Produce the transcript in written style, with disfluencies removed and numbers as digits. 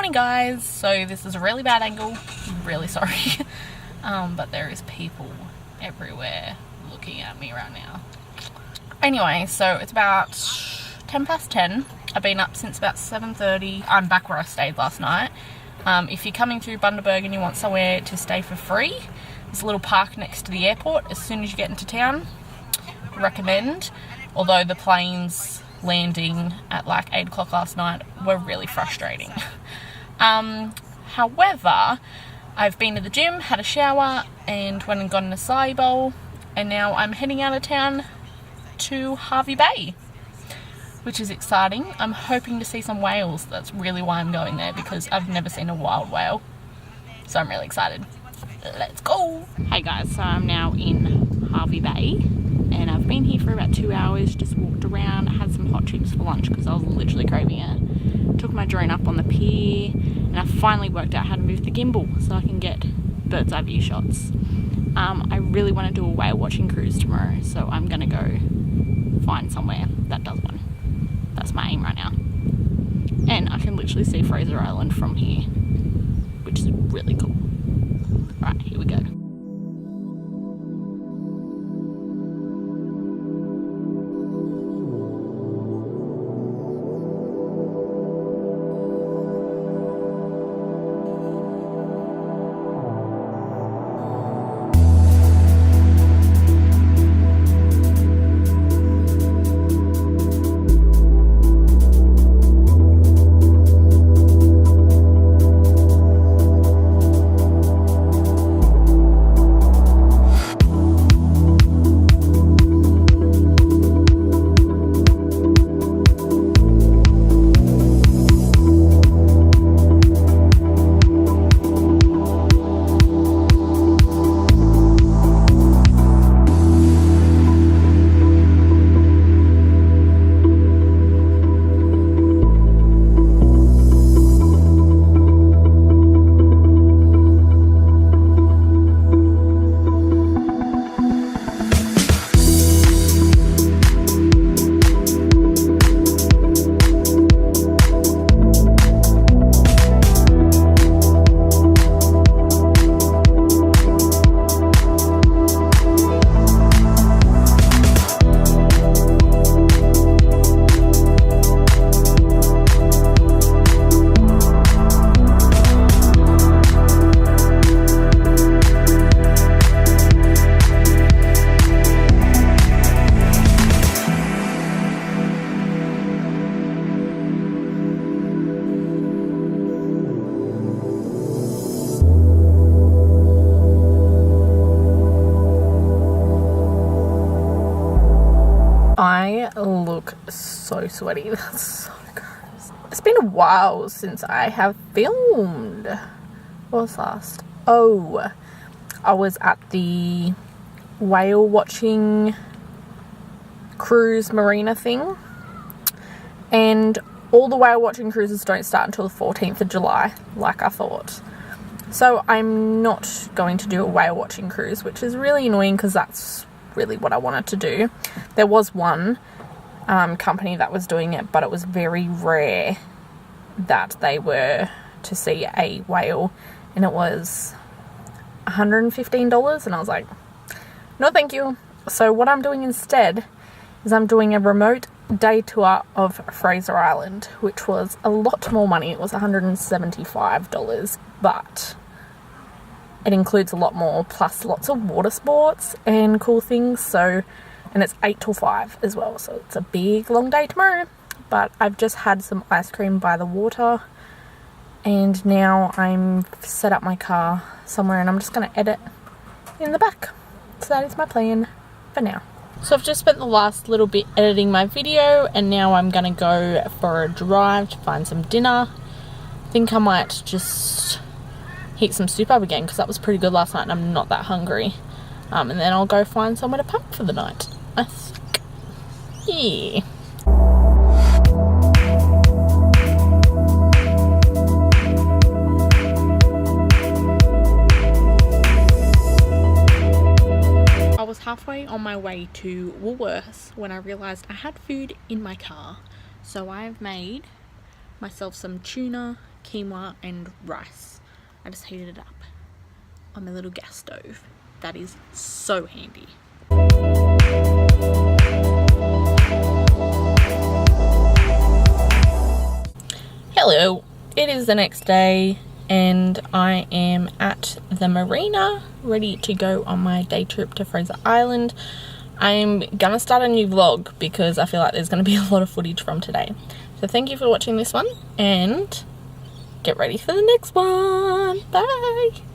morning guys. So this is a really bad angle, I'm really sorry. But there is people everywhere looking at me right now. Anyway, so it's about 10 past 10. I've been up since about 7:30. I'm back where I stayed last night. If you're coming through Bundaberg and you want somewhere to stay for free, there's a little park next to the airport as soon as you get into town. Recommend. Although the planes landing at like 8 o'clock last night were really frustrating. However, I've been to the gym, had a shower, and went and got an acai bowl, and now I'm heading out of town to Hervey Bay, which is exciting. I'm hoping to see some whales. That's really why I'm going there, because I've never seen a wild whale. So I'm really excited. Let's go! Hey guys, so I'm now in Hervey Bay, and I've been here for about 2 hours, just walked around, had some hot chips for lunch because I was literally craving it. Took my drone up on the pier, and I finally worked out how to move the gimbal so I can get bird's eye view shots. I really want to do a whale watching cruise tomorrow, so I'm gonna go find somewhere that does one. That's my aim right now. And I can literally see Fraser Island from here, which is really cool. Right, here we go. I look so sweaty. That's so gross. It's been a while since I have filmed. What was last? Oh, I was at the whale watching cruise marina thing. And all the whale watching cruises don't start until the 14th of July, like I thought. So I'm not going to do a whale watching cruise, which is really annoying because that's really what I wanted to do. There was one company that was doing it, but it was very rare that they were to see a whale, and it was $115, and I was like, no thank you. So what I'm doing instead is I'm doing a remote day tour of Fraser Island, which was a lot more money. It was $175, but it includes a lot more, plus lots of water sports and cool things. So, and it's 8 till 5 as well, so it's a big long day tomorrow. But I've just had some ice cream by the water, and now I'm set up my car somewhere, and I'm just going to edit in the back. So that is my plan for now. So I've just spent the last little bit editing my video, and now I'm going to go for a drive to find some dinner. I think I might just heat some soup up again because that was pretty good last night and I'm not that hungry. And then I'll go find somewhere to park for the night, I think. Yeah. I was halfway on my way to Woolworths when I realised I had food in my car. So I've made myself some tuna quinoa and rice. I just heated it up on my little gas stove. That is so handy. Hello, it is the next day and I am at the marina ready to go on my day trip to Fraser Island. I'm gonna start a new vlog because I feel like there's gonna be a lot of footage from today. So thank you for watching this one and get ready for the next one. Bye!